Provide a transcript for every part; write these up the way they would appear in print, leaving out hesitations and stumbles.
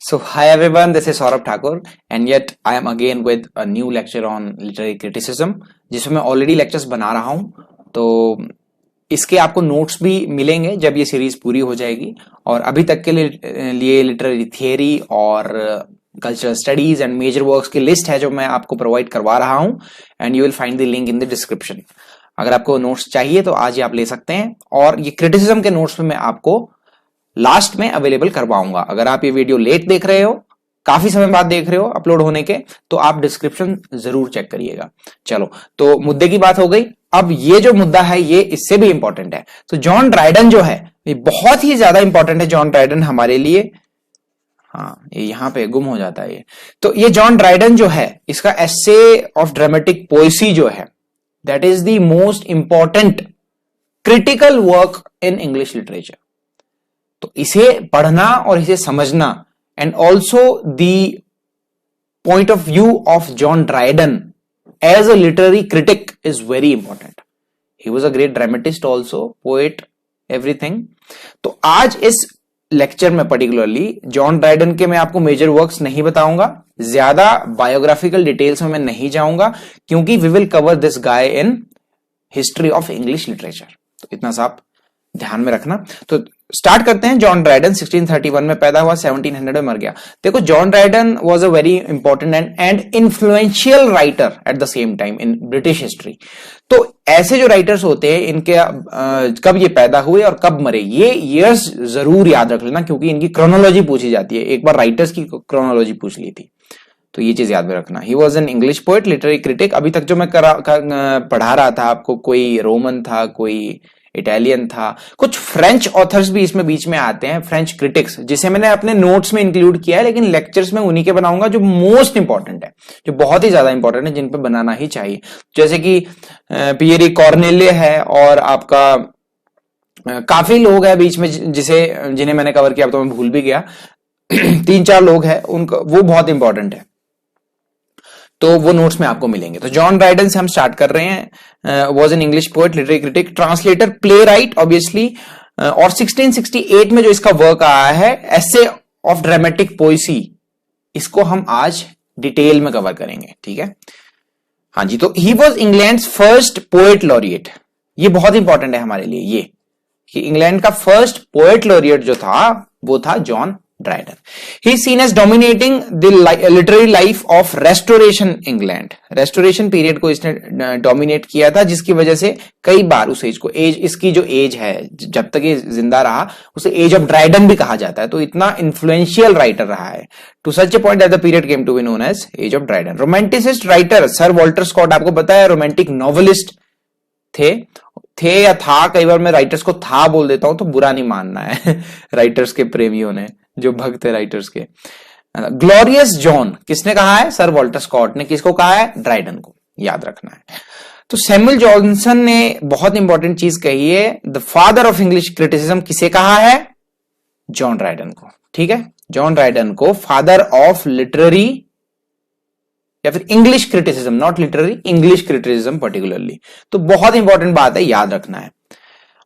So, hi everyone, this is Saurabh Thakur, and yet I am again with a new lecture on literary criticism, जिसमें मैं already lectures बना रहा हूं। तो इसके आपको नोट्स भी मिलेंगे जब ये सीरीज पूरी हो जाएगी। और अभी तक के लिए लिटरेरी थियरी और cultural studies and major works की लिस्ट है जो मैं आपको प्रोवाइड करवा रहा हूं, and you will find the link in the description. अगर आपको नोट्स चाहिए तो आज ही आप ले सकते हैं, और ये क्रिटिसिज्म के नोट्स में मैं आपको लास्ट में अवेलेबल करवाऊंगा। अगर आप ये वीडियो लेट देख रहे हो, काफी समय बाद देख रहे हो अपलोड होने के, तो आप डिस्क्रिप्शन जरूर चेक करिएगा। चलो, तो मुद्दे की बात हो गई। अब ये जो मुद्दा है ये इससे भी इंपॉर्टेंट है। तो जॉन ड्राइडन जो है ये बहुत ही ज्यादा इंपॉर्टेंट है। जॉन ड्राइडन हमारे लिए, हाँ ये यहां पे गुम हो जाता है ये। तो ये जॉन ड्राइडन जो है, इसका एसे ऑफ ड्रामेटिक पोएसी जो है, that is the most important critical work in English literature. तो इसे पढ़ना और इसे समझना, and also the point of view of John Dryden as a literary critic is very important. He was a great dramatist also, poet, everything. तो आज इस lecture में पर्टिकुलरली जॉन ड्राइडन के मैं आपको मेजर वर्क्स नहीं बताऊंगा, ज्यादा बायोग्राफिकल डिटेल्स में मैं नहीं जाऊंगा, क्योंकि we will cover this guy in history of English literature. तो इतना सा आप ध्यान में रखना। तो स्टार्ट करते हैं। जॉन ड्राइडन 1631 में पैदा हुआ, 1700 में मर गया। देखो, John Dryden was a very important and influential writer at the same time in British history. तो ऐसे जो राइटर्स होते हैं, इनके कब ये पैदा हुए और कब मरे, ये ईयर्स जरूर याद रख लेना, क्योंकि इनकी क्रोनोलॉजी पूछी जाती है। एक बार राइटर्स की क्रोनोलॉजी पूछ ली थी, तो ये चीज याद में रखना। He was an English poet, literary critic. अभी तक जो मैं पढ़ा रहा था आपको, कोई रोमन था, कोई इटालियन था, कुछ फ्रेंच ऑथर्स भी इसमें बीच में आते हैं, फ्रेंच क्रिटिक्स, जिसे मैंने अपने नोट्स में इंक्लूड किया है, लेकिन लेक्चर्स में उन्हीं के बनाऊंगा जो मोस्ट इंपॉर्टेंट है, जो बहुत ही ज्यादा इंपॉर्टेंट है, जिन पे बनाना ही चाहिए। जैसे कि पियरी कॉर्नेले है, और आपका काफी लोग हैं बीच में जिन्हें मैंने कवर किया, अब तो मैं भूल भी गया। 3-4 लोग हैं, उनका वो बहुत इंपॉर्टेंट है, तो वो नोट्स में आपको मिलेंगे। तो जॉन ड्राइडन से हम स्टार्ट कर रहे हैं। Was an English poet, literary critic, translator, play right obviously. और 1668 में जो इसका वर्क आया है, एसे ऑफ ड्रामेटिक पोएसी, इसको हम आज डिटेल में कवर करेंगे, ठीक है। हाँ जी, तो he was England's first poet laureate. ये बहुत इंपॉर्टेंट है हमारे लिए, ये कि इंग्लैंड का फर्स्ट पोएट लॉरिएट जो था वो था John Dryden. He is seen as dominating the literary life of Restoration England. Restoration period को इसने डोमिनेट किया था, जिसकी वजह से कई बार उस एज को, इसकी जो एज है, जब तक ये जिंदा रहा, उसे एज ऑफ ड्राइडन भी कहा जाता है। तो इतना इन्फ्लुएंशियल राइटर रहा है, to such a point that the period came to be known as age of Dryden. Romanticist writer sir Walter Scott, आपको पता है रोमांटिक नॉवेलिस्ट थे या था, कई बार मैं राइटर्स को था बोल देता हूं, तो बुरा नहीं मानना है राइटर्स के प्रेमियों ने, जो भक्त है राइटर्स के। ग्लोरियस जॉन किसने कहा है? सर वॉल्टर स्कॉट ने। किसको कहा है? ड्राइडन को, याद रखना है। तो सैमुअल जॉनसन ने बहुत इंपॉर्टेंट चीज कही है, the father of English criticism किसे कहा है? जॉन ड्राइडन को, ठीक है। जॉन ड्राइडन को फादर ऑफ लिटरेरी या फिर English criticism, not literary, English criticism particularly. तो बहुत इंपॉर्टेंट बात है, याद रखना है।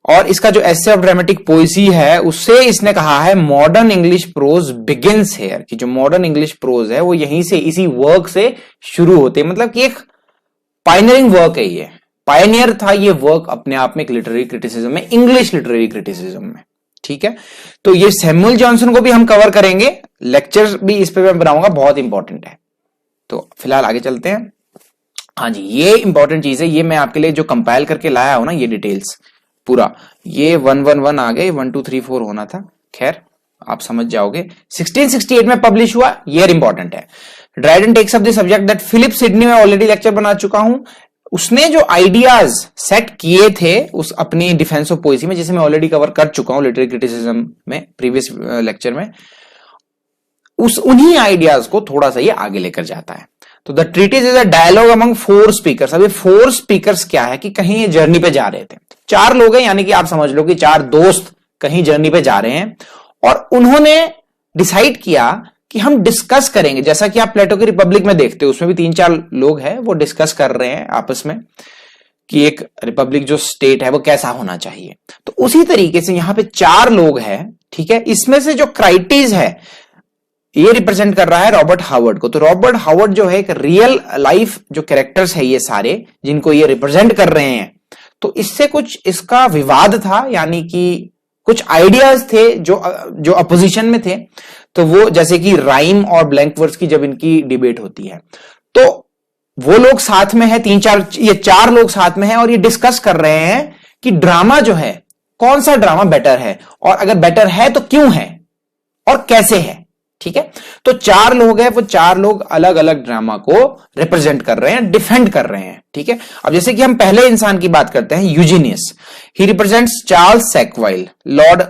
और इसका जो एसे ऑफ ड्रामेटिक पोएसी है, उससे इसने कहा है modern English pros begins here, कि जो मॉडर्न इंग्लिश प्रोज है वो यहीं से, इसी वर्क से शुरू होते हैं। मतलब कि एक पायनियरिंग वर्क है ये, पायनियर था ये वर्क अपने आप में, एक लिटरेरी क्रिटिसिज्म में, इंग्लिश लिटरेरी क्रिटिसिज्म में, ठीक है। तो ये सैमुअल जॉनसन को भी हम कवर करेंगे, लेक्चर भी इस पे मैं बनाऊंगा, बहुत इंपॉर्टेंट है। तो फिलहाल आगे चलते हैं। हाँ जी, ये इंपॉर्टेंट चीज है, ये मैं आपके लिए जो कंपाइल करके लाया हूं ना, ये डिटेल्स पूरा, ये 111 आ गए, 1 2 3 4 होना था, खैर आप समझ जाओगे। 1668 में पब्लिश हुआ, ये इंपॉर्टेंट है। Dryden takes up the subject that Philip Sidney में ऑलरेडी लेक्चर बना चुका हूं। उसने जो आइडियाज सेट किए थे उस अपनी डिफेंस ऑफ पोएसी में, जिसे मैं ऑलरेडी कवर कर चुका हूं लिटरेरी क्रिटिसिज्म में, प्रीवियस लेक्चर में, उन्हीं आइडियाज को थोड़ा सा ये आगे लेकर जाता है। तो the treatise is a dialogue among 4 speakers. अब ये 4 स्पीकर्स क्या है कि कहीं ये जर्नी पे जा रहे थे, 4 लोग हैं, यानी कि आप समझ लो कि 4 दोस्त कहीं जर्नी पे जा रहे हैं, और उन्होंने डिसाइड किया कि हम डिस्कस करेंगे, जैसा कि आप प्लेटो की रिपब्लिक में देखते हो, उसमें भी 3-4 लोग हैं, वो डिस्कस कर रहे हैं आपस में कि एक रिपब्लिक जो स्टेट है वो कैसा होना चाहिए। तो उसी तरीके से यहां पे 4 लोग हैं, ठीक है। इसमें से जो क्राइटीज है, ये रिप्रेजेंट कर रहा है रॉबर्ट हावर्ड को। तो रॉबर्ट हावर्ड जो है एक रियल लाइफ जो कैरेक्टर्स है ये सारे जिनको ये रिप्रेजेंट कर रहे हैं, तो इससे कुछ इसका विवाद था, यानी कि कुछ आइडियाज थे जो अपोजिशन में थे। तो वो जैसे कि राइम और ब्लैंक वर्ड्स की जब इनकी डिबेट होती है तो वो लोग साथ में है, ये चार लोग साथ में हैं और ये डिस्कस कर रहे हैं कि ड्रामा जो है कौन सा ड्रामा बेटर है, और अगर बेटर है तो क्यों है और कैसे है। ठीक है, तो चार लोग हैं, वो चार लोग अलग अलग ड्रामा को रिप्रेजेंट कर रहे हैं, डिफेंड कर रहे हैं। ठीक है, अब जैसे कि हम पहले इंसान की बात करते हैं, यूजीनियस, ही रिप्रेजेंट्स चार्ल्स सैकवाइल, लॉर्ड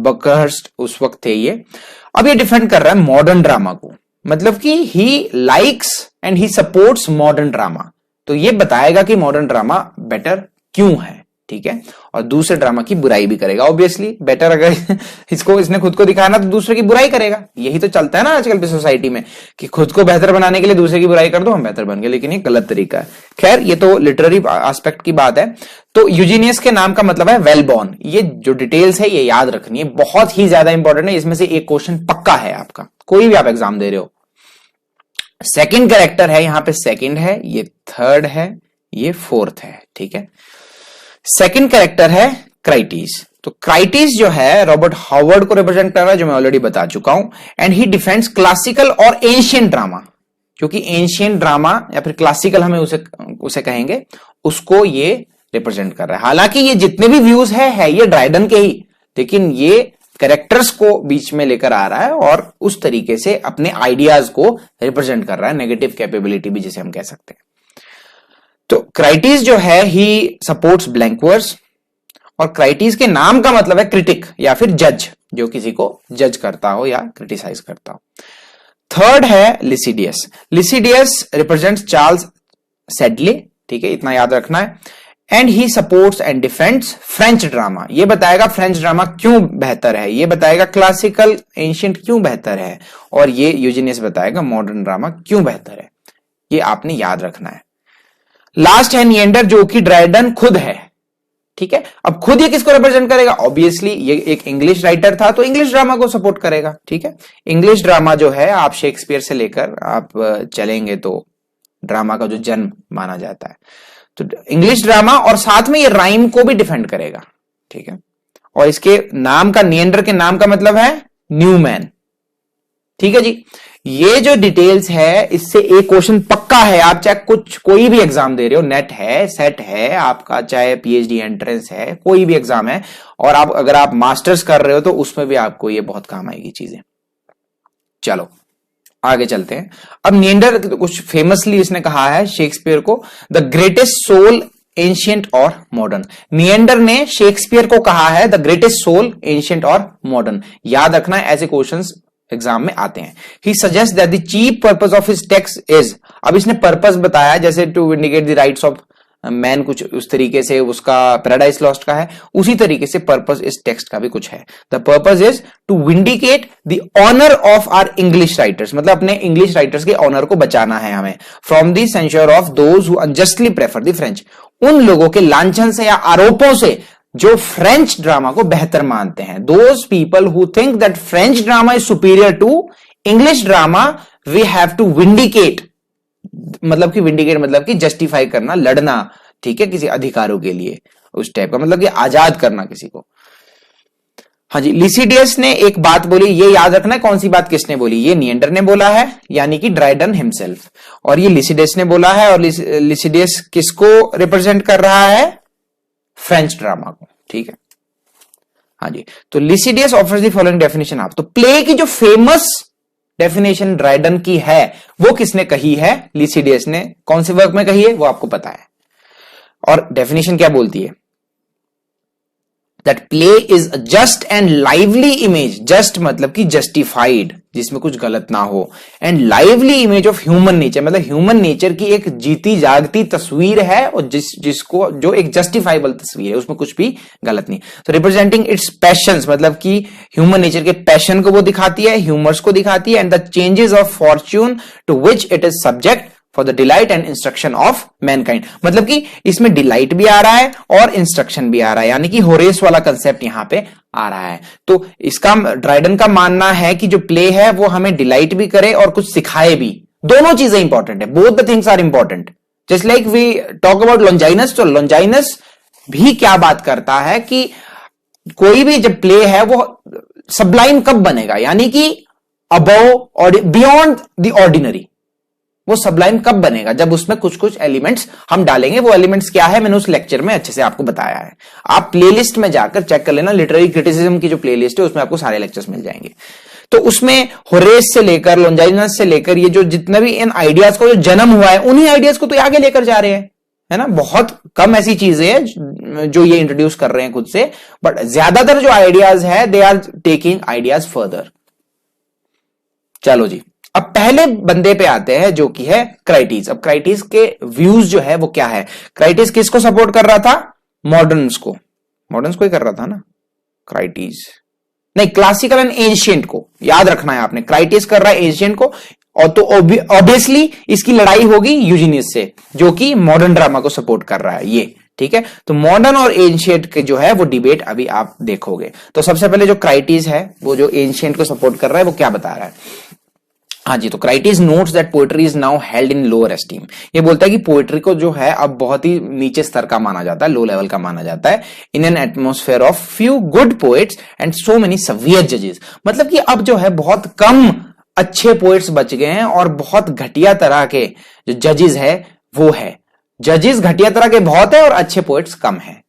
बकहर्स्ट उस वक्त थे ये। अब ये डिफेंड कर रहा है मॉडर्न ड्रामा को, मतलब कि he likes and he supports modern drama. तो ये बताएगा कि मॉडर्न ड्रामा बेटर क्यों है। ठीक है, और दूसरे ड्रामा की बुराई भी करेगा। ऑब्वियसली बेटर अगर इसने खुद को दिखाना तो दूसरे की बुराई करेगा। यही तो चलता है ना आजकल की सोसाइटी में कि खुद को बेहतर बनाने के लिए दूसरे की बुराई कर दो, हम बेहतर बन गए, लेकिन ये गलत तरीका है। खैर, ये तो लिटरेरी एस्पेक्ट की बात है। तो यूजीनियस के नाम का मतलब है वेल बॉर्न। ये जो डिटेल्स है ये याद रखनी है, बहुत ही ज्यादा इंपॉर्टेंट है। इसमें से एक क्वेश्चन पक्का है आपका, कोई भी आप एग्जाम दे रहे हो। सेकंड कैरेक्टर है, यहां पे सेकंड है, ये थर्ड है, ये फोर्थ है। ठीक है, सेकंड कैरेक्टर है क्राइटिस। तो क्राइटिस जो है रॉबर्ट हावर्ड को रिप्रेजेंट कर रहा है, जो मैं ऑलरेडी बता चुका हूं। एंड ही डिफेंड्स क्लासिकल और एंशिएंट ड्रामा, क्योंकि एंशिएंट ड्रामा या फिर क्लासिकल हमें उसे कहेंगे, उसको ये रिप्रेजेंट कर रहा है। हालांकि ये जितने भी व्यूज है ये ड्राइडन के ही, लेकिन ये कैरेक्टर्स को बीच में लेकर आ रहा है और उस तरीके से अपने आइडियाज को रिप्रेजेंट कर रहा है, नेगेटिव कैपेबिलिटी भी जिसे हम कह सकते हैं। तो क्राइटिस जो है ही सपोर्ट्स ब्लैंक वर्ड्स, और क्राइटिस के नाम का मतलब है क्रिटिक या फिर जज, जो किसी को जज करता हो या क्रिटिसाइज करता हो। थर्ड है लिसिडियस। लिसिडियस रिप्रेजेंट्स चार्ल्स सेडले। ठीक है, इतना याद रखना है। And he supports and defends French drama. ये बताएगा फ्रेंच ड्रामा क्यों बेहतर है, ये बताएगा क्लासिकल एंशिएंट क्यों बेहतर है, और ये यूजीनियस बताएगा मॉडर्न ड्रामा क्यों बेहतर है। ये आपने याद रखना है। लास्ट है निएंडर, जो कि ड्राइडन खुद है। ठीक है, अब खुद ये किसको रिप्रेजेंट करेगा? ऑब्वियसली ये एक इंग्लिश राइटर था तो इंग्लिश ड्रामा को सपोर्ट करेगा। ठीक है, इंग्लिश ड्रामा जो है आप शेक्सपियर से लेकर आप चलेंगे तो ड्रामा का जो जन्म माना जाता है, तो इंग्लिश ड्रामा, और साथ में ये राइम को भी डिफेंड करेगा। ठीक है, और इसके नाम का, निएंडर के नाम का मतलब है न्यू मैन। ठीक है जी, ये जो डिटेल्स है इससे एक क्वेश्चन पक्का है। आप चाहे कोई भी एग्जाम दे रहे हो, नेट है, सेट है आपका, चाहे पीएचडी एंट्रेंस है, कोई भी एग्जाम है, और अगर आप मास्टर्स कर रहे हो तो उसमें भी आपको ये बहुत काम आएगी चीजें। चलो आगे चलते हैं। अब निएंडर कुछ फेमसली इसने कहा है शेक्सपियर को, द ग्रेटेस्ट सोल एंशिएंट और मॉडर्न। निएंडर ने शेक्सपियर को कहा है द ग्रेटेस्ट सोल एंशिएंट और मॉडर्न। याद रखना है, ऐसे क्वेश्चंस एग्जाम में आते हैं। He suggest that the chief purpose of his text is, अब इसने पर्पस बताया, जैसे to vindicate the rights of man, कुछ उस तरीके से उसका पैराडाइज लॉस्ट का है, उसी तरीके से पर्पस इस टेक्स्ट का भी कुछ है। The purpose is to vindicate the honour of our English writers, मतलब अपने इंग्लिश राइटर्स के ऑनर को बचाना है हमें, from the censure of those who unjustly prefer the French, उन लोगों के लांछन से या आरोपों से जो फ्रेंच ड्रामा को बेहतर मानते हैं। Those people who think that French drama is superior to English drama, we have to vindicate, मतलब कि विंडिकेट मतलब कि जस्टिफाई करना, लड़ना, ठीक है, किसी अधिकारों के लिए, उस टाइप का, मतलब कि आजाद करना किसी को। हाँ जी, लिसिडियस ने एक बात बोली, ये याद रखना है कौन सी बात किसने बोली, ये निएंडर ने बोला है, यानी कि ड्राइडन हिमसेल्फ, और ये लिसिडियस ने बोला है। और लिसिडियस किसको रिप्रेजेंट कर रहा है? फ्रेंच ड्रामा को। ठीक है, हाँ जी, तो Lisideius offers the following definition of, तो प्ले की जो फेमस डेफिनेशन ड्राइडन की है वो किसने कही है? लिसिडियस ने। कौन से वर्क में कही है वो आपको पता है, और डेफिनेशन क्या बोलती है? That play is a just and lively image, just मतलब कि जस्टिफाइड, जिसमें कुछ गलत ना हो, and lively image of human nature, मतलब ह्यूमन नेचर की एक जीती जागती तस्वीर है, और जिसको जो एक जस्टिफाइबल तस्वीर है, उसमें कुछ भी गलत नहीं। तो रिप्रेजेंटिंग इट्स पैशंस, मतलब कि ह्यूमन नेचर के पैशन को वो दिखाती है, ह्यूमर्स को दिखाती है, and the changes of fortune to which it is subject for the delight and instruction of mankind. मतलब कि इसमें डिलाइट भी आ रहा है और इंस्ट्रक्शन भी आ रहा है, यानी कि होरेस वाला कंसेप्ट यहां पे आ रहा है। तो इसका ड्राइडन का मानना है कि जो प्ले है वो हमें डिलाइट भी करे और कुछ सिखाए भी, दोनों चीजें इंपॉर्टेंट है, both the things are important. Just like we talk about Longinus, तो लॉन्जाइनस भी क्या बात करता है कि कोई भी जब प्ले है वो सबलाइम कब बनेगा, यानी कि अबव और बियॉन्ड द ऑर्डिनरी, वो सबलाइम कब बनेगा, जब उसमें कुछ कुछ एलिमेंट्स हम डालेंगे। वो एलिमेंट्स क्या है मैंने उस लेक्चर में अच्छे से आपको बताया है, आप प्लेलिस्ट में जाकर चेक कर लेना, लिटरेरी क्रिटिसिज्म की जो प्लेलिस्ट है उसमें आपको सारे लेक्चर्स मिल जाएंगे। तो उसमें होरेस से लेकर लॉन्जाइनस से लेकर ये जो जितने भी इन आइडियाज को जो जन्म हुआ है, उन्हीं आइडियाज को तो आगे लेकर जा रहे हैं, है ना। बहुत कम ऐसी चीजें हैं जो ये इंट्रोड्यूस कर रहे हैं खुद से, बट ज्यादातर जो आइडियाज है they are taking ideas further. चलो जी, अब पहले बंदे पे आते हैं जो कि है क्राइटीज। अब क्राइटीज के व्यूज जो है वो क्या है, क्राइटीज किसको सपोर्ट कर रहा था, मॉडर्न्स को ही कर रहा था ना, क्राइटीज नहीं, क्लासिकल एंड एंशिएंट को याद रखना है आपने, क्राइटीज कर रहा है एंशिएंट को, और तो ऑब्वियसली इसकी लड़ाई होगी यूजिनियस से जो कि मॉडर्न ड्रामा को सपोर्ट कर रहा है, ये ठीक है। तो मॉडर्न और एंशिएंट के जो है वो डिबेट अभी आप देखोगे। तो सबसे पहले जो क्राइटीज है वो जो एंशिएंट को सपोर्ट कर रहा है वो क्या बता रहा है, हाँ जी, तो Crites notes that poetry is now held in lower esteem. ये बोलता है कि पोएट्री को जो है अब बहुत ही नीचे स्तर का माना जाता है, लो लेवल का माना जाता है, in an atmosphere of few good poets and so many severe जजेस। मतलब कि अब जो है बहुत कम अच्छे पोएट्स बच गए हैं और बहुत घटिया तरह के जो जजेस है वो है, जजेस घटिया तरह के बहुत है और अच्छे पोएट्स कम है।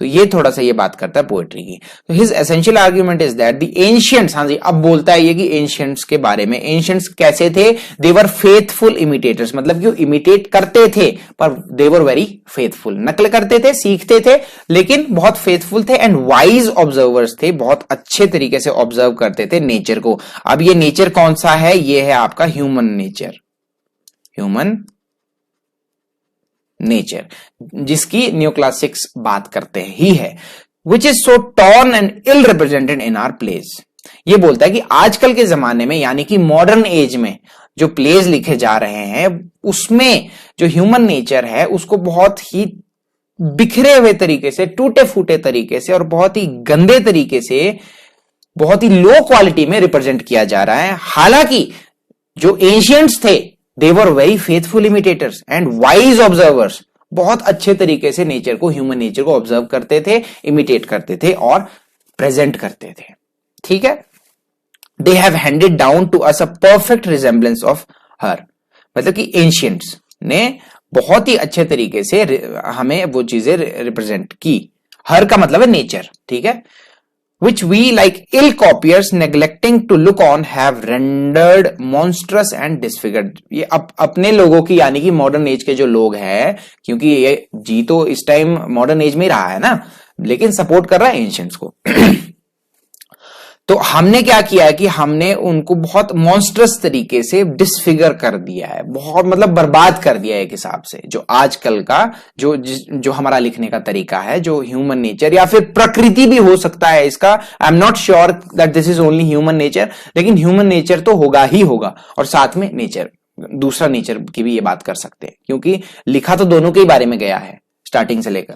तो ये थोड़ा सा ये बात करता है पोएट्री की। तो his essential argument is that the ancients, हाँ जी, अब बोलता है ये कि एंशिएंट्स के बारे में, एंशिएंट्स कैसे थे, दे वर फेथफुल इमिटेटर्स, मतलब कि वो इमिटेट करते थे पर दे वर वेरी फेथफुल, नकल करते थे, सीखते थे लेकिन बहुत फेथफुल थे, एंड वाइज ऑब्जर्वर्स थे, बहुत अच्छे तरीके से ऑब्जर्व करते थे नेचर को। अब ये नेचर कौन सा है, ये है आपका ह्यूमन नेचर, ह्यूमन नेचर, जिसकी न्योक्लासिक्स बात करते ही है, which is so torn and ill represented in our plays. ये बोलता है कि आजकल के जमाने में यानी कि मॉडर्न एज में जो प्लेज लिखे जा रहे हैं उसमें जो ह्यूमन नेचर है उसको बहुत ही बिखरे हुए तरीके से, टूटे फूटे तरीके से और बहुत ही गंदे तरीके से, बहुत ही लो क्वालिटी में रिप्रेजेंट किया जा रहा है। हालांकि जो एंशिएंट्स थे they were very faithful imitators and wise observers, बहुत अच्छे तरीके से नेचर को, ह्यूमन नेचर को ऑब्जर्व करते थे, इमिटेट करते थे और प्रेजेंट करते थे, ठीक है। they have handed down to us a perfect resemblance of her, मतलब कि एंशिएंट्स ने बहुत ही अच्छे तरीके से हमें वो चीजें रिप्रेजेंट की। हर का मतलब है नेचर, ठीक है। which we like ill copiers neglecting to look on have rendered monstrous and disfigured। ये अपने लोगों की यानी कि मॉडर्न एज के जो लोग हैं, क्योंकि ये जी तो इस टाइम मॉडर्न एज में रहा है ना, लेकिन सपोर्ट कर रहा है एंशिएंट्स को। तो हमने क्या किया है कि हमने उनको बहुत मॉन्स्ट्रस तरीके से डिसफिगर कर दिया है, बहुत मतलब बर्बाद कर दिया है एक हिसाब से। जो आजकल का जो हमारा लिखने का तरीका है, जो ह्यूमन नेचर या फिर प्रकृति भी हो सकता है इसका, I am not sure that this is only human nature, लेकिन ह्यूमन नेचर तो होगा ही होगा, और साथ में नेचर, दूसरा नेचर की भी ये बात कर सकते हैं, क्योंकि लिखा तो दोनों के ही बारे में गया है स्टार्टिंग से लेकर।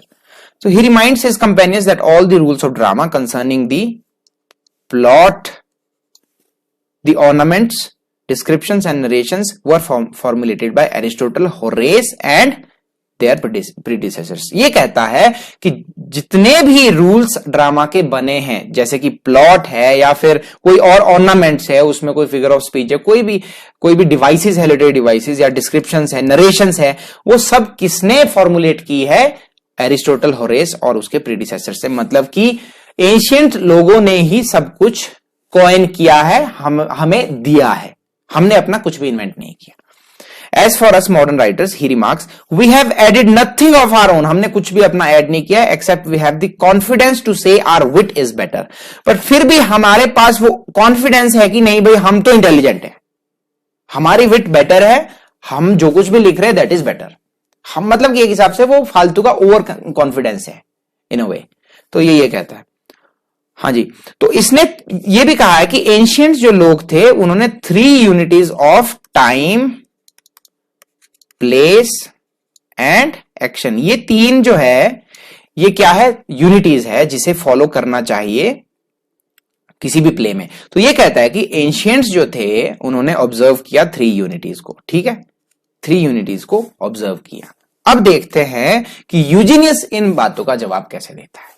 So he reminds his companions that all the rules of drama concerning the plot, the ornaments, descriptions and narrations were formulated by Aristotle, Horace and their predecessors। ये कहता है कि जितने भी रूल्स ड्रामा के बने हैं, जैसे कि प्लॉट है या फिर कोई और ऑर्नामेंट्स है, उसमें कोई फिगर ऑफ स्पीच है, कोई भी डिवाइसेस है, लिटरेरी डिवाइसेस या डिस्क्रिप्शंस है, नरेशंस है, वो सब किसने फॉर्मुलेट की है, एरिस्टोटल, होरेस और उसके प्रीडिसेसर से। मतलब कि एंशिएंट लोगों ने ही सब कुछ कॉइन किया है, हमें दिया है, हमने अपना कुछ भी इन्वेंट नहीं किया। As for us modern writers, he remarks, we have added nothing of our own, हमने कुछ भी अपना ऐड नहीं किया, except we have the confidence to say our wit is better। पर फिर भी हमारे पास वो कॉन्फिडेंस है कि नहीं भाई हम तो इंटेलिजेंट है, हमारी विट बेटर है, हम जो कुछ भी लिख रहे हैं दैट इज बेटर। हम मतलब कि एक हिसाब से वो फालतू का ओवर कॉन्फिडेंस है इन अ वे। तो ये कहता है, हाँ जी। तो इसने ये भी कहा है कि एंशिएंट्स जो लोग थे उन्होंने 3 unities of time, place and action, ये तीन जो है ये क्या है, यूनिटीज है जिसे फॉलो करना चाहिए किसी भी प्ले में। तो ये कहता है कि एंशियंट्स जो थे उन्होंने ऑब्जर्व किया 3 यूनिटीज को, ठीक है, 3 यूनिटीज को ऑब्जर्व किया। अब देखते हैं कि यूजीनियस इन बातों का जवाब कैसे देता है।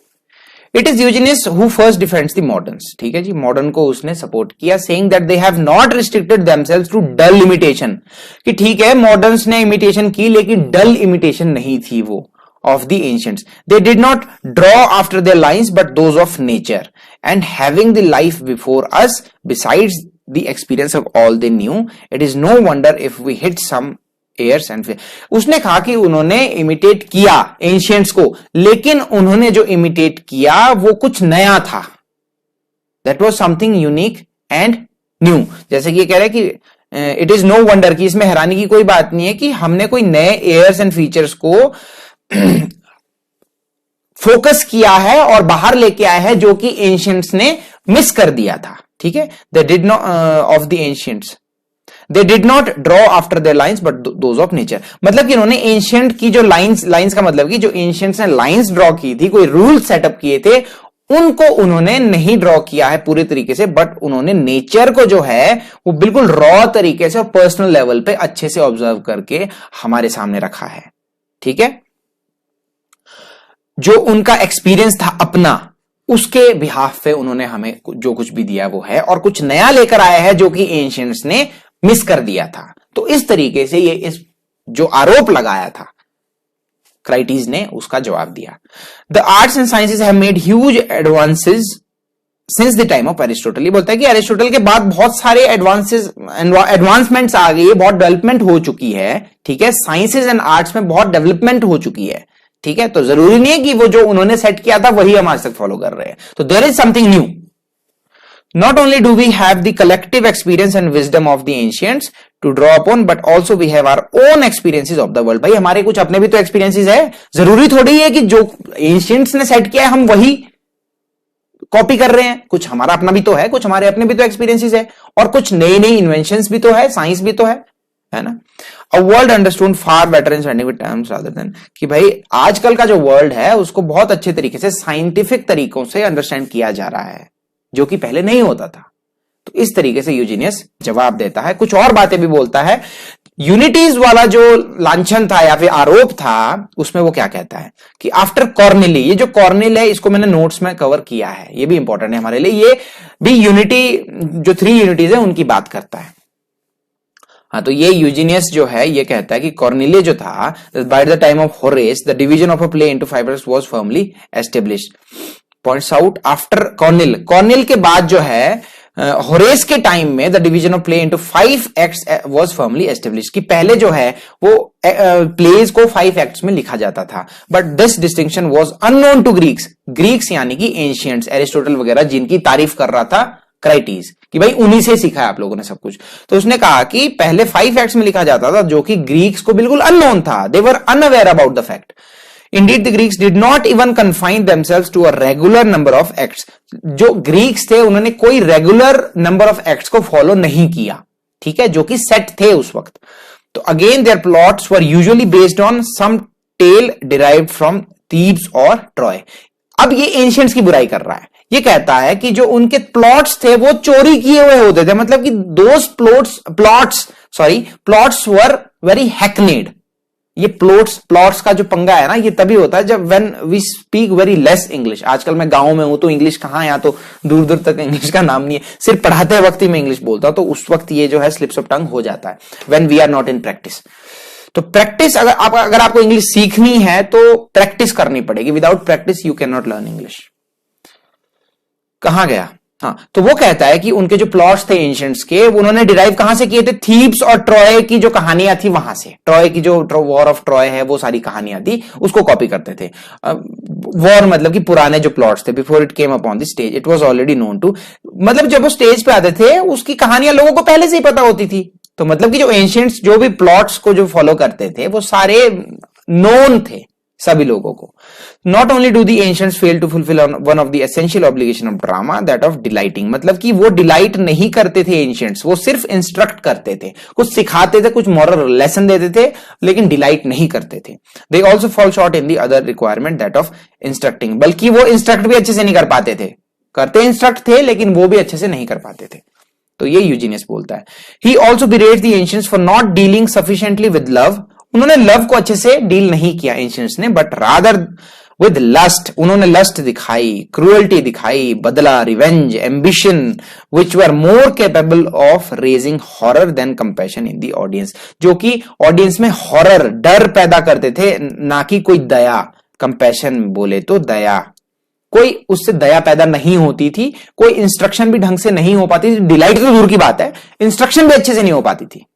It is Eugenius who first defends the moderns, ठीक है जी, मॉडर्न को उसने सपोर्ट किया, saying that they have not restricted themselves to dull imitation, कि ठीक है मॉडर्न्स ने इमिटेशन की लेकिन डल इमिटेशन नहीं थी वो of the ancients. They did not draw after their lines but those of nature, and having the life before us besides the experience of all they knew, it is no wonder if we hit some airs and उसने कहा कि उन्होंने imitate किया ancients को, लेकिन उन्होंने जो imitate किया वो कुछ नया था, that was something unique and new। जैसे कि ये कह रहे हैं कि इट इज नो वंडर, कि इसमें हैरानी की कोई बात नहीं है कि हमने कोई नए एयर्स एंड फीचर्स को फोकस किया है और बाहर लेके आया है जो कि एंशियंट्स ने मिस कर दिया था, ठीक है। They did not of the ancients, they did not draw after their lines but those of nature, मतलब कि उन्होंने एंशियंट की जो लाइंस का मतलब कि जो एंशियंट्स ने लाइंस ड्रॉ की थी, कोई रूल सेटअप किए थे, उनको उन्होंने नहीं ड्रॉ किया है पूरे तरीके से, बट उन्होंने नेचर को जो है वो बिल्कुल रॉ तरीके से और पर्सनल लेवल पे अच्छे से ऑब्जर्व करके हमारे सामने रखा है, ठीक है। जो उनका एक्सपीरियंस था अपना, उसके बिहाफ पे उन्होंने हमें जो कुछ भी दिया वो है, और कुछ नया लेकर आया है जो कि एंशियंट्स ने मिस कर दिया था। तो इस तरीके से ये इस जो आरोप लगाया था क्राइटीज ने, उसका जवाब दिया। The arts and sciences have made huge advances since the time of Aristotle. ये बोलता है कि एरिस्टोटल के बाद बहुत सारे एडवांसमेंट्स आ गई है, बहुत डेवलपमेंट हो चुकी है, ठीक है, साइंसेज एंड आर्ट्स में बहुत डेवलपमेंट हो चुकी है, ठीक है। तो जरूरी नहीं है कि वो जो उन्होंने सेट किया था वही हम आज तक फॉलो कर रहे हैं। तो there is something new. Not only do we have the collective experience and wisdom of the ancients to draw upon, but also we have our own experiences of the world। भाई हमारे कुछ अपने भी तो एक्सपीरियंसेस है, जरूरी थोड़ी है कि जो एंशियंट्स ने सेट किया है हम वही कॉपी कर रहे हैं, कुछ हमारा अपना भी तो है, कुछ हमारे अपने भी तो एक्सपीरियंसेस है, और कुछ नई नई इन्वेंशंस भी तो है, साइंस भी तो है ना। A world understood far better in scientific terms rather than, कि भाई आजकल का जो वर्ल्ड है उसको बहुत अच्छे तरीके से साइंटिफिक तरीकों से अंडरस्टैंड किया जा रहा है, जो कि पहले नहीं होता था। तो इस तरीके से यूजीनियस जवाब देता है। कुछ और बातें भी बोलता है। यूनिटीज वाला जो लांछन था या फिर आरोप था, उसमें वो क्या कहता है कि आफ्टर कॉर्नेली, ये जो कॉर्नेल है इसको मैंने नोट्स में कवर किया है, ये भी इंपॉर्टेंट है हमारे लिए, ये भी यूनिटी जो 3 यूनिटीज है उनकी बात करता है। हाँ, तो ये यूजीनियस जो है ये कहता है कि कॉर्नेलिया जो था, by the time of Horace the division of a play into 5 parts was firmly established. Points out after Cornell के बाद जो है होरेस के टाइम में the division of play into 5 acts was firmly established, कि पहले जो है वो प्लेज को 5 एक्ट्स में लिखा जाता था, but this distinction was unknown to Greeks यानी कि एंशियंट्स, एरिस्टोटल वगैरह, जिनकी तारीफ कर रहा था क्राइटीज कि भाई उन्हीं से सीखा है आप लोगों ने सब कुछ। तो उसने कहा कि पहले 5 एक्ट्स में लिखा जाता था जो कि ग्रीक्स को बिल्कुल अननोन था, they were unaware about the fact. Indeed, the Greeks did not even confine themselves to a regular number of acts। जो ग्रीक्स थे उन्होंने कोई रेगुलर नंबर ऑफ एक्ट्स को फॉलो नहीं किया, ठीक है, जो कि सेट थे उस वक्त। तो again their plots were usually based on some tale derived from Thebes और ट्रॉय। अब ये एंशियंट्स की बुराई कर रहा है, ये कहता है कि जो उनके प्लॉट्स थे वो चोरी किए हुए होते थे, मतलब कि दोस प्लॉट्स वर वेरी हैकनेड। ये प्लॉट्स का जो पंगा है ना, ये तभी होता है जब when we speak very less English. आजकल मैं गांव में हूं तो इंग्लिश कहां, यहां तो दूर दूर तक इंग्लिश का नाम नहीं है, सिर्फ पढ़ाते वक्त ही मैं इंग्लिश बोलता हूं, तो उस वक्त ये जो है स्लिप्स ऑफ टंग हो जाता है when we are not in practice. तो प्रैक्टिस, अगर आपको इंग्लिश सीखनी है तो प्रैक्टिस करनी पड़ेगी, without practice you can not learn English. कहां गया, हाँ, तो वो कहता है कि उनके जो प्लॉट्स थे एंशियंट्स के, वो डिराइव कहां से किए थे, थीब्स और ट्रॉय की जो कहानियां थी वहां से। ट्रॉय की जो वॉर ऑफ ट्रॉय है वो सारी कहानियां थी, उसको कॉपी करते थे। वॉर मतलब कि पुराने जो प्लॉट्स थे, before it came upon the stage it was already known to, मतलब जब वो स्टेज पे आते थे उसकी कहानियां लोगों को पहले से ही पता होती थी। तो मतलब कि जो एंशियंट्स जो भी प्लॉट्स को जो फॉलो करते थे वो सारे नोन थे, सभी लोगों को। Not only do the ancients fail to fulfil one of the essential obligation of drama that of delighting, मतलब कि वो डिलाइट नहीं करते थे एंशियंट्स, वो सिर्फ इंस्ट्रक्ट करते थे, कुछ सिखाते थे, कुछ मॉरल लेसन देते थे, लेकिन डिलाइट नहीं करते थे। They also fall short in the other requirement that of instructing, बल्कि वो इंस्ट्रक्ट भी अच्छे से नहीं कर पाते थे, करते इंस्ट्रक्ट थे लेकिन वो भी अच्छे से नहीं कर पाते थे। तो ये यूजीनियस बोलता है। He also berates the ancients for not dealing sufficiently with love, उन्होंने लव को अच्छे से डील नहीं किया एंशियंट्स ने, बट रादर विद लस्ट, उन्होंने लस्ट दिखाई, क्रूअल्टी दिखाई, बदला, revenge, ambition, which were more capable of raising horror than compassion in the audience, जो कि ऑडियंस में हॉरर, डर पैदा करते थे, ना कि कोई दया। कंपैशन बोले तो दया, कोई उससे दया पैदा नहीं होती थी, कोई इंस्ट्रक्शन भी ढंग से नहीं हो पाती थी, डिलाइट तो दूर की बात है, इंस्ट्रक्शन भी अच्छे से नहीं हो पाती थी।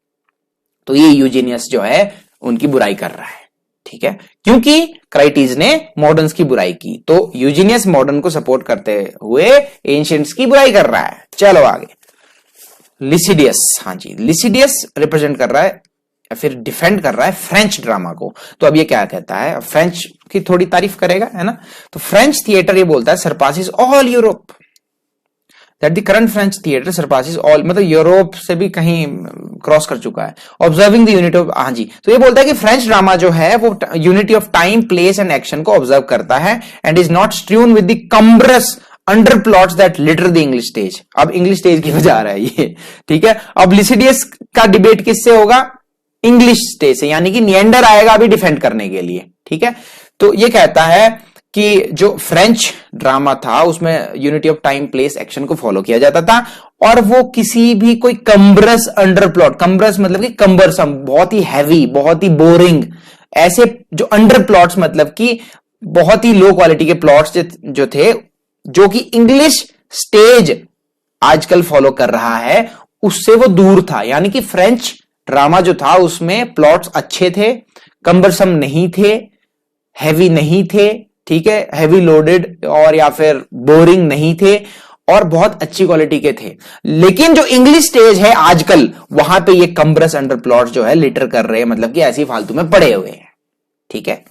तो ये यूजीनियस जो है उनकी बुराई कर रहा है, ठीक है, क्योंकि क्राइटीज ने मॉडर्न्स की बुराई की, तो यूजीनियस मॉडर्न को सपोर्ट करते हुए एंशिएंट्स की बुराई कर रहा है। चलो आगे, लिसिडियस, हाँ जी, लिसिडियस रिप्रेजेंट कर रहा है या फिर डिफेंड कर रहा है फ्रेंच ड्रामा को। तो अब ये क्या कहता है, फ्रेंच की थोड़ी तारीफ करेगा, है ना। तो फ्रेंच थिएटर ये बोलता है surpasses all Europe, that the current French theatre surpasses all, मतलब यूरोप से भी कहीं क्रॉस कर चुका है। ऑब्जर्विंग द यूनिट ऑफ, हाँ जी, तो ये बोलता है कि फ्रेंच ड्रामा जो है वो unity of time, place and action को ऑब्जर्व करता है, and is not strewn with the cumbrous under plots that litter the English stage. अब इंग्लिश स्टेज की वजह आ रहा है ये, ठीक है। अब लिसिडियस का डिबेट किससे होगा, इंग्लिश स्टेज से, यानी कि निएंडर आएगा अभी डिफेंड करने के लिए, ठीक है। तो ये कहता है कि जो फ्रेंच ड्रामा था उसमें unity of time, place, action को फॉलो किया जाता था, और वो किसी भी कोई कम्ब्रस अंडर प्लॉट, कम्ब्रस मतलब कि कम्बरसम, बहुत ही हैवी, बहुत ही बोरिंग, ऐसे जो अंडर प्लॉट्स मतलब कि बहुत ही लो क्वालिटी के प्लॉट्स जो थे, जो कि इंग्लिश स्टेज आजकल फॉलो कर रहा है, उससे वो दूर था। यानी कि फ्रेंच ड्रामा जो था उसमें प्लॉट्स अच्छे थे, कम्बरसम नहीं थे, हैवी नहीं थे, ठीक है, हैवी लोडेड और या फिर बोरिंग नहीं थे, और बहुत अच्छी क्वालिटी के थे। लेकिन जो इंग्लिश स्टेज है आजकल, वहां पे ये कम्ब्रस अंडर प्लॉट जो है लिटर कर रहे हैं, मतलब कि ऐसी फालतू में पड़े हुए हैं, ठीक है।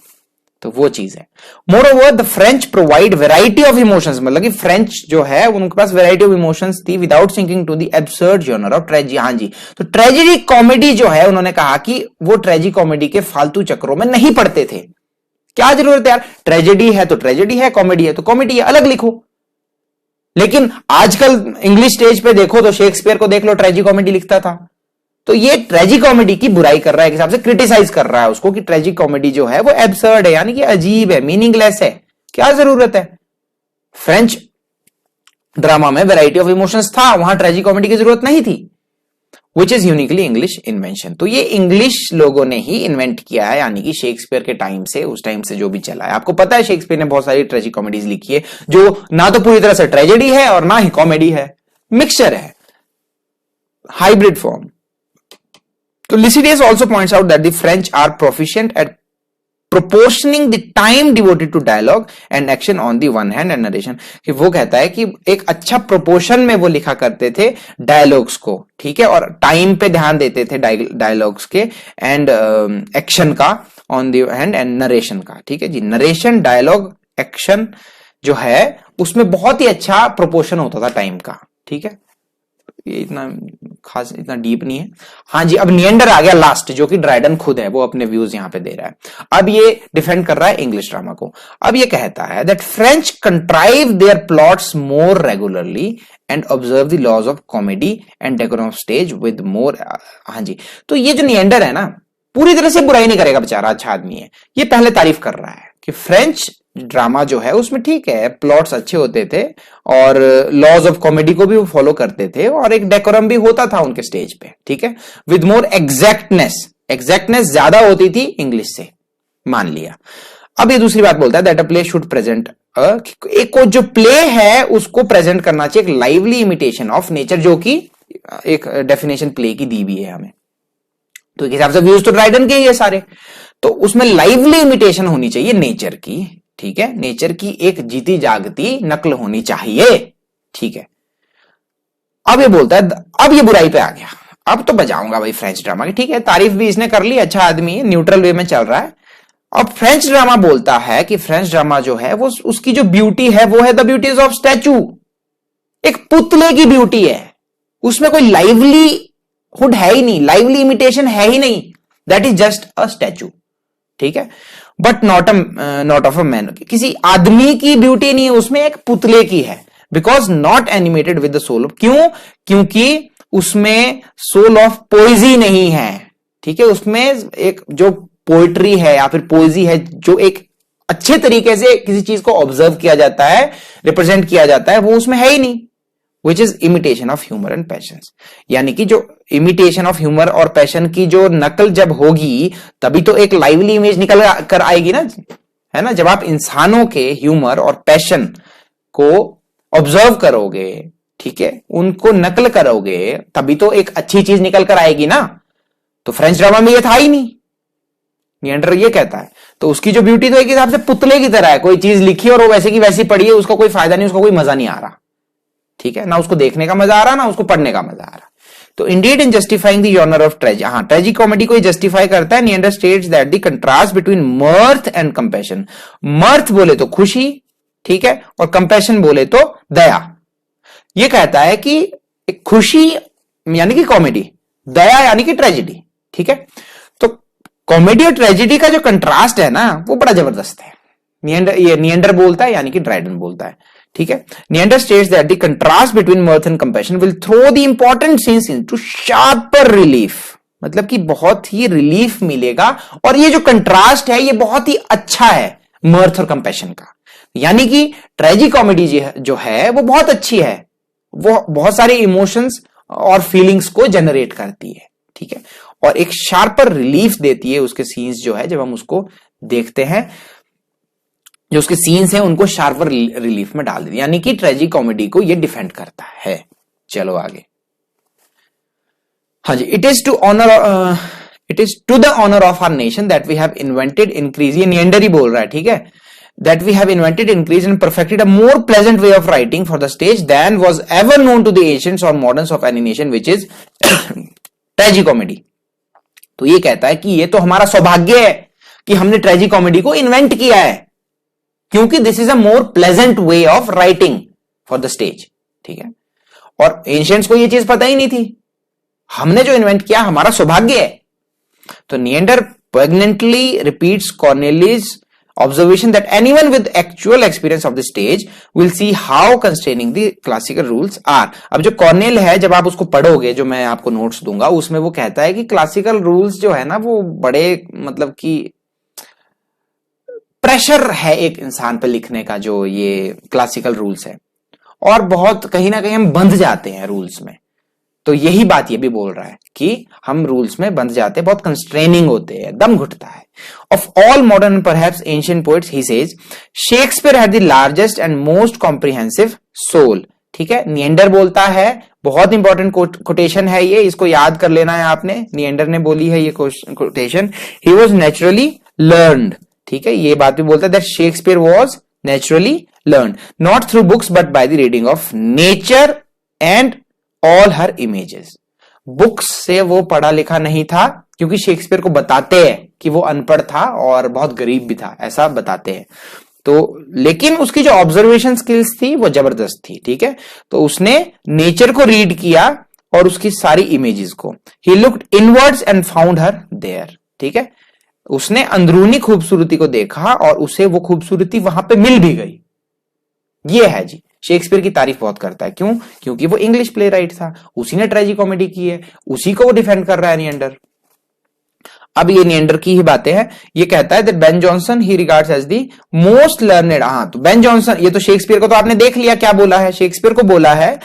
तो वो चीज है। Moreover the French provide variety of emotions, मतलब कि फ्रेंच जो है उनके पास वेराइटी ऑफ इमोशंस थी without sinking to the absurd genre of tragedy. हाँ जी, तो ट्रेजेडी कॉमेडी जो है, उन्होंने कहा कि वो ट्रेजिक कॉमेडी के फालतू चक्रों में नहीं पड़ते थे। क्या जरूरत है यार, ट्रेजेडी है तो ट्रेजेडी है, कॉमेडी है तो कॉमेडी है, अलग लिखो। लेकिन आजकल इंग्लिश स्टेज पे देखो तो शेक्सपियर को देख लो, ट्रेजिक कॉमेडी लिखता था। तो ये ट्रेजिक कॉमेडी की बुराई कर रहा है, एक हिसाब से क्रिटिसाइज कर रहा है उसको कि ट्रेजिक कॉमेडी जो है वो एब्सर्ड है, यानी कि अजीब है, मीनिंगलेस है, क्या जरूरत है। फ्रेंच ड्रामा में वैरायटी ऑफ इमोशंस था, वहां ट्रेजिक कॉमेडी की जरूरत नहीं थी, which is uniquely English invention. तो ये इंग्लिश लोगों ने ही इन्वेंट किया है, यानी कि शेक्सपियर के टाइम से, उस टाइम से जो भी चला है। आपको पता है शेक्सपियर ने बहुत सारी ट्रेजिक कॉमेडीज लिखी है जो ना तो पूरी तरह से ट्रेजेडी है और ना ही कॉमेडी है, मिक्सचर है, हाइब्रिड फॉर्म। तो लिसिडियस also points out that the French are proficient at proportioning the time devoted to dialogue and action on the one hand and narration, कि वो कहता है कि एक अच्छा प्रोपोर्शन में वो लिखा करते थे डायलॉग्स को, ठीक है, और टाइम पे ध्यान देते थे डायलॉग्स के, एंड एक्शन का on the hand, and narration का, ठीक है जी। नरेशन, डायलॉग, एक्शन जो है उसमें बहुत ही अच्छा प्रोपोर्शन होता था टाइम का, ठीक है। ये इतना खास, इतना डीप नहीं है। हाँ जी, अब निएंडर आ गया लास्ट, जो कि ड्राइडन खुद है, वो अपने व्यूज यहां पे दे रहा है। अब ये डिफेंड कर रहा है इंग्लिश ड्रामा को। अब ये कहता है that French contrive their plots more regularly and observe the laws of comedy and decorum of stage with more. हाँ जी, तो ये जो निएंडर है ना, पूरी तरह से बुराई नहीं करेगा, बेचारा अच्छा आदमी है, ये पहले तारीफ कर रहा है कि फ्रेंच ड्रामा जो है उसमें ठीक है, प्लॉट्स अच्छे होते थे और लॉज ऑफ कॉमेडी को भी वो फॉलो करते थे, और एक डेकोरम भी होता था उनके स्टेज पे, ठीक है, विद मोर एग्जैक्टनेस ज्यादा होती थी इंग्लिश से, मान लिया। अब ये दूसरी बात बोलता है that a play should present, एक जो प्ले है उसको प्रेजेंट करना चाहिए एक लाइवली इमिटेशन ऑफ नेचर, जो कि एक डेफिनेशन प्ले की दी भी है हमें। तो एक हिसाब से व्यूज तो ड्राइडन के ही है सारे, तो उसमें लाइवली इमिटेशन होनी चाहिए नेचर की, ठीक है, नेचर की एक जीती जागती नकल होनी चाहिए, ठीक है। अब ये बोलता है, अब ये बुराई पे आ गया, अब तो बजाऊंगा भाई फ्रेंच ड्रामा की, ठीक है, तारीफ भी इसने कर ली, अच्छा आदमी है, न्यूट्रल वे में चल रहा है, अब फ्रेंच ड्रामा बोलता है कि फ्रेंच ड्रामा जो है वो उसकी जो ब्यूटी है वो है द ब्यूटीज ऑफ स्टैचू, एक पुतले की ब्यूटी है, उसमें कोई लाइवलीहुड है ही नहीं, लाइवली इमिटेशन है ही नहीं, that is just a statue, ठीक है। But not of a man, किसी आदमी की ब्यूटी नहीं है उसमें, एक पुतले की है, because not animated with the soul of, क्यों, क्योंकि उसमें सोल ऑफ पोइजी नहीं है, ठीक है। उसमें एक जो पोइट्री है या फिर पोइजी है, जो एक अच्छे तरीके से किसी चीज को ऑब्जर्व किया जाता है, रिप्रेजेंट किया जाता है, वो उसमें है ही नहीं, which is imitation of humour and passion. यानी कि जो इमिटेशन ऑफ ह्यूमर और पैशन की जो नकल जब होगी तभी तो एक लाइवली इमेज निकल कर आएगी ना, है ना। जब आप इंसानों के ह्यूमर और पैशन को ऑब्जर्व करोगे, ठीक है, उनको नकल करोगे, तभी तो एक अच्छी चीज निकल कर आएगी ना। तो फ्रेंच ड्रामा में ये था ही नहीं, निएंडर ये कहता है। तो उसकी जो ब्यूटी तो एक हिसाब से पुतले की तरह है, कोई चीज लिखी और वो वैसे की वैसी पढ़ी है, उसका कोई फायदा नहीं, उसका कोई मजा नहीं आ रहा, ठीक है, ना उसको देखने का मजा आ रहा, ना उसको पढ़ने का मजा आ रहा। तो indeed in justifying the genre of tragi, हाँ, ट्रेजिक कॉमेडी को जस्टिफाई करता है। Neander states that the contrast between mirth and compassion, mirth बोले तो खुशी, ठीक है, और कंपैशन बोले तो दया। ये कहता है कि खुशी यानी कि कॉमेडी, दया यानी कि ट्रेजिडी, ठीक है। तो कॉमेडी और ट्रेजिडी का जो कंट्रास्ट है ना वो बड़ा जबरदस्त है। निएंडर बोलता है यानी कि ड्राइडन बोलता है, ठीक है। Neander states that the contrast between mirth and compassion will throw the important scenes into sharper relief, मतलब कि बहुत ही रिलीफ मिलेगा, और ये जो कंट्रास्ट है ये बहुत ही अच्छा है मर्थ और कंपैशन का। यानी कि ट्रेजिक कॉमेडी जो है वो बहुत अच्छी है, वो बहुत सारे इमोशंस और फीलिंग्स को जनरेट करती है, ठीक है, और एक शार्पर रिलीफ देती है उसके सीन्स जो है, जब हम उसको देखते हैं, जो उसके सीन्स हैं उनको शार्पर रिलीफ में डाल देती है। यानी कि ट्रेजिक कॉमेडी को ये डिफेंड करता है। चलो आगे, हाँ जी, it is to the honour of our nation that we have invented increase, ये निएंडर ही बोल रहा है, ठीक है, that we have invented, increased and perfected a more pleasant way of writing for the stage than was ever known to the ancients or moderns of any nation, which is tragicomedy। तो ये कहता है कि ये तो हमारा सौभाग्य है कि हमने ट्रेजिकॉमेडी को इन्वेंट किया है, क्योंकि this is a more pleasant way of writing for the stage, ठीक है। और एंशियंट्स को ये चीज पता ही नहीं थी, हमने जो इन्वेंट किया हमारा सौभाग्य है। तो Neander poignantly repeats Cornelius' observation that anyone with actual experience of the stage will see how constraining the classical rules are। अब जो कॉर्नेल है, जब आप उसको पढ़ोगे, जो मैं आपको नोट्स दूंगा, उसमें वो कहता है कि क्लासिकल रूल्स जो है ना वो बड़े, मतलब कि प्रेशर है एक इंसान पे लिखने का, जो ये क्लासिकल रूल्स है, और बहुत कहीं ना कहीं हम बंध जाते हैं रूल्स में। तो यही बात ये भी बोल रहा है कि हम रूल्स में बंध जाते हैं, बहुत कंस्ट्रेनिंग होते हैं, दम घुटता है। Of all modern perhaps ancient poets, he says, Shakespeare had the largest and most comprehensive soul, ठीक है। निएंडर बोलता है, बहुत इंपॉर्टेंट कोटेशन है ये, इसको याद कर लेना है आपने, निएंडर ने बोली है ये quotation. He was naturally learned, ठीक है, ये बात भी बोलता है that Shakespeare was naturally learned not through books but by the reading of nature and all her images. Books से वो पढ़ा लिखा नहीं था, क्योंकि शेक्सपियर को बताते हैं कि वो अनपढ़ था और बहुत गरीब भी था, ऐसा बताते हैं। तो लेकिन उसकी जो ऑब्जर्वेशन स्किल्स थी वो जबरदस्त थी, ठीक है। तो उसने नेचर को रीड किया और उसकी सारी इमेजेस को, he looked inwards and found her there, ठीक है। उसने अंदरूनी खूबसूरती को देखा और उसे वो खूबसूरती वहां पे मिल भी गई। ये है जी, शेक्सपियर की तारीफ बहुत करता है, क्यों, क्योंकि वो इंग्लिश प्ले राइट था, उसी ने ट्रेजिकॉमेडी की है, उसी को वो डिफेंड कर रहा है निएंडर। अब ये निएंडर की ही बातें हैं। ये कहता है that Ben Jonson he regards as the most learned, हाँ, तो बेन जॉनसन, ये तो शेक्सपियर को तो आपने देख लिया क्या बोला है, शेक्सपियर को बोला है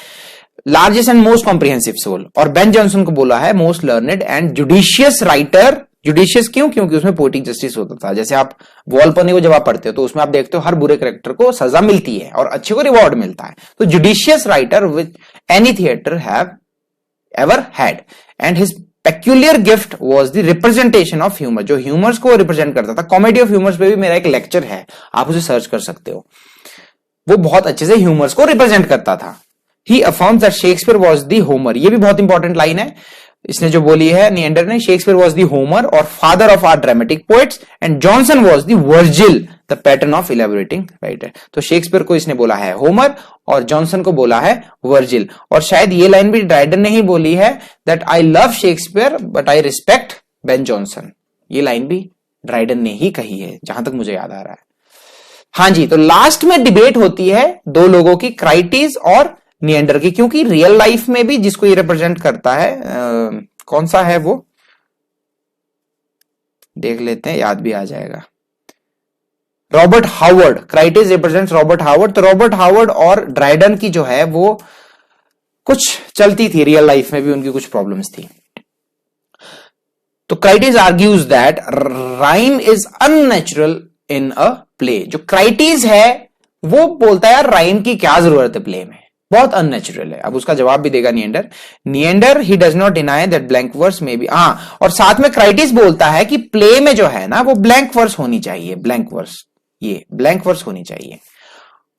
largest and most comprehensive soul, और बेन जॉनसन को बोला है most learned and judicious writer. Judicious क्यों, क्योंकि उसमें पोएटिक जस्टिस होता था। जैसे आप वॉलपने को जब आप पढ़ते हो तो उसमें आप देखते हो हर बुरे कैरेक्टर को सजा मिलती है और अच्छे को रिवॉर्ड मिलता है। तो judicious writer which any theatre have ever had, and his peculiar gift was the representation of humour, जो ह्यूमर्स को रिप्रेजेंट करता था। कॉमेडी ऑफ ह्यूमर्स पे भी मेरा एक लेक्चर है, आप उसे सर्च कर सकते हो, वो बहुत अच्छे से ह्यूमर्स को रिप्रेजेंट करता था। He affirms that Shakespeare was the Homer, ये भी बहुत इंपॉर्टेंट लाइन है। इसने जो बोली है निएंडर ने, Shakespeare was the Homer or father of our dramatic poets and Jonson was the Virgil the pattern of elaborating writer. तो शेक्सपियर को इसने बोला है होमर और जॉनसन को बोला है वर्जिल। और शायद ये लाइन भी ड्राइडन ने ही बोली है, that I love Shakespeare but I respect Ben Jonson. ये लाइन भी ड्राइडन ने ही कही है जहां तक मुझे याद आ रहा है। हाँ जी, तो लास्ट में डिबेट होती है दो लोगों की, क्राइटिस और निएंडर की, क्योंकि रियल लाइफ में भी जिसको ये रिप्रेजेंट करता है कौन सा है वो देख लेते हैं, याद भी आ जाएगा। Robert Howard, Crites represents Robert Howard. तो रॉबर्ट हावर्ड और ड्राइडन की जो है वो कुछ चलती थी, रियल लाइफ में भी उनकी कुछ प्रॉब्लम्स थी। तो Crites argues that rhyme is unnatural in a play. जो क्राइटिस है वो बोलता है यार राइम की क्या जरूरत है प्ले में, बहुत अननेचुरल है। अब उसका जवाब भी देगा Neander he does not deny that blank verse में बी, हाँ, और साथ में क्राइटिस बोलता है कि प्ले में जो है ना वो ब्लैंक वर्स होनी चाहिए, ब्लैंक वर्स, ये ब्लैंक वर्स होनी चाहिए।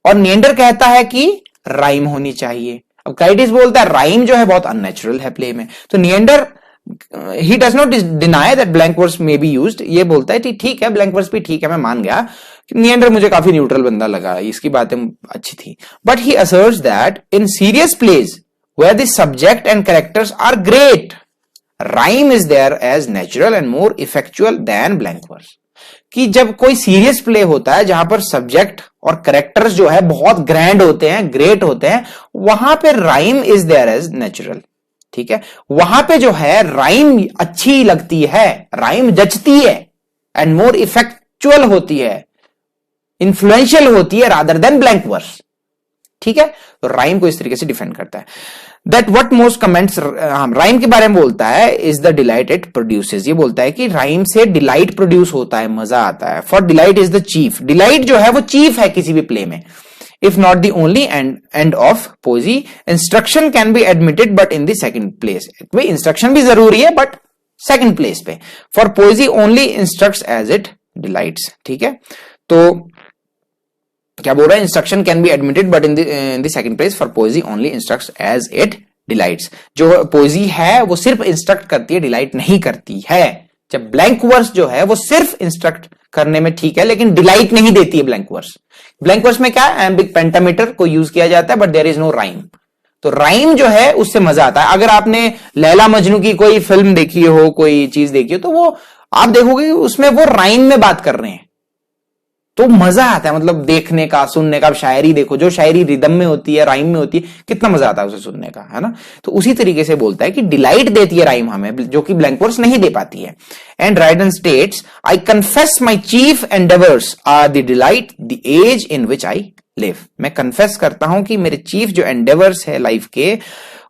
और निएंडर कहता है कि राइम होनी चाहिए। अब क्राइटिस बोलता है राइम जो है बहुत अननेचुरल है प्ले में। तो Neander he does not deny that blank verse में बी यूज्ड, ये बोलता है ठीक है ब्लैंक वर्स भी ठीक है, मैं मान गया। निएंडर मुझे काफी न्यूट्रल बंदा लगा, इसकी बातें अच्छी थी। But he asserts that in serious plays where the subject and characters are great, rhyme is there as natural and more effectual than blank verse. कि जब कोई सीरियस प्ले होता है जहां पर सब्जेक्ट और कैरेक्टर्स जो है बहुत ग्रैंड होते हैं, ग्रेट होते हैं, वहां पे rhyme is there as natural, ठीक है, वहां पे जो है राइम अच्छी लगती है, राइम जचती है एंड मोर इफेक्चुअल होती है, इन्फ्लुएंशियल होती है रादर देन ब्लैंक वर्स, ठीक है। तो राइम को इस तरीके से डिफेंड करता है। That what most comments, rhyme के बारे में बोलता है, is the delight it produces. ये बोलता है कि राइम से डिलाइट प्रोड्यूस होता है, मजा आता है। For delight is the chief, delight जो है वो चीफ है किसी भी प्ले में। If not the only end of poesy, instruction can be admitted, but in the second place. भाई instruction भी जरूरी है, but second place पे। For poesy only instructs as it delights, ठीक है। तो क्या बोल रहा है, instruction can be admitted, but in the second place, for poesy only instructs as it delights। जो poesy है वो सिर्फ instruct करती है, delight नहीं करती है। जब ब्लैंक वर्स जो है वो सिर्फ इंस्ट्रक्ट करने में ठीक है, लेकिन डिलाइट नहीं देती है ब्लैंक वर्स। ब्लैंक वर्स में क्या है, एम्बिक पेंटामीटर को यूज किया जाता है, but there is no rhyme. तो राइम जो है उससे मजा आता है। अगर आपने लैला मजनू की कोई फिल्म देखी हो, कोई चीज देखी हो, तो वो आप देखोगे उसमें वो राइम में बात कर रहे हैं, तो मजा आता है, मतलब देखने का, सुनने का। शायरी देखो, जो शायरी रिदम में होती है, राइम में होती है, कितना मजा आता है उसे सुनने का, है ना। तो उसी तरीके से बोलता है कि डिलाइट देती है राइम हमें, जो कि ब्लैंक वर्स नहीं दे पाती है। And Dryden states, I confess my chief endeavours are the delight the age in which I live. मैं कन्फेस करता हूं कि मेरे चीफ जो एंडेवर्स है लाइफ के,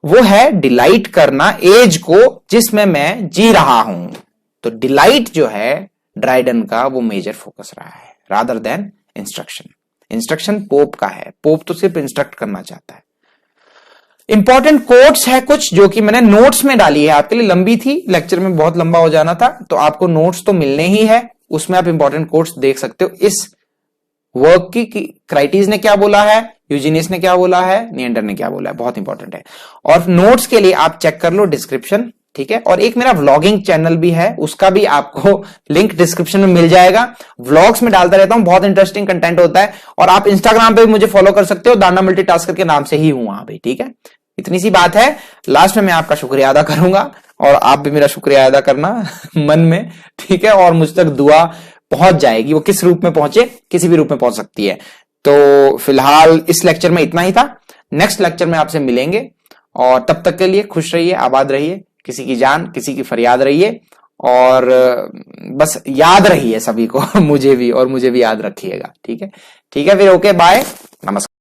वो है डिलाइट करना एज को जिसमें मैं जी रहा हूं। तो डिलाइट जो है ड्राइडन का वो मेजर फोकस रहा है, rather than instruction. Instruction pope का है, पोप तो सिर्फ इंस्ट्रक्ट करना चाहता है। इंपॉर्टेंट कोट्स है कुछ जो कि मैंने नोट्स में डाली है आपके लिए, लंबी थी, लेक्चर में बहुत लंबा हो जाना था, तो आपको नोट्स तो मिलने ही है, उसमें आप इंपॉर्टेंट कोट्स देख सकते हो इस वर्क की, क्राइटिस ने क्या बोला है, यूजीनियस ने क्या बोला है, निएंडर ने क्या बोला है, बहुत इंपॉर्टेंट है। और नोट्स के लिए आप चेक कर लो डिस्क्रिप्शन, ठीक है। और एक मेरा व्लॉगिंग चैनल भी है, उसका भी आपको लिंक डिस्क्रिप्शन में मिल जाएगा। व्लॉग्स में डालता रहता हूं, बहुत इंटरेस्टिंग कंटेंट होता है। और आप इंस्टाग्राम पे भी मुझे फॉलो कर सकते हो, दाना मल्टीटास्कर के नाम से ही हूं वहां पे, ठीक है। इतनी सी बात है। लास्ट में मैं आपका शुक्रिया अदा करूंगा और आप भी मेरा शुक्रिया अदा करना मन में, ठीक है। और मुझ तक दुआ पहुंच जाएगी, वो किस रूप में पहुंचे, किसी भी रूप में पहुंच सकती है। तो फिलहाल इस लेक्चर में इतना ही था। नेक्स्ट लेक्चर में आपसे मिलेंगे, और तब तक के लिए खुश रहिए, आबाद रहिए, किसी की जान किसी की फरियाद रहिए, और बस याद रहिए सभी को मुझे भी, और मुझे भी याद रखिएगा, ठीक है। ठीक है, फिर ओके, बाय, नमस्कार।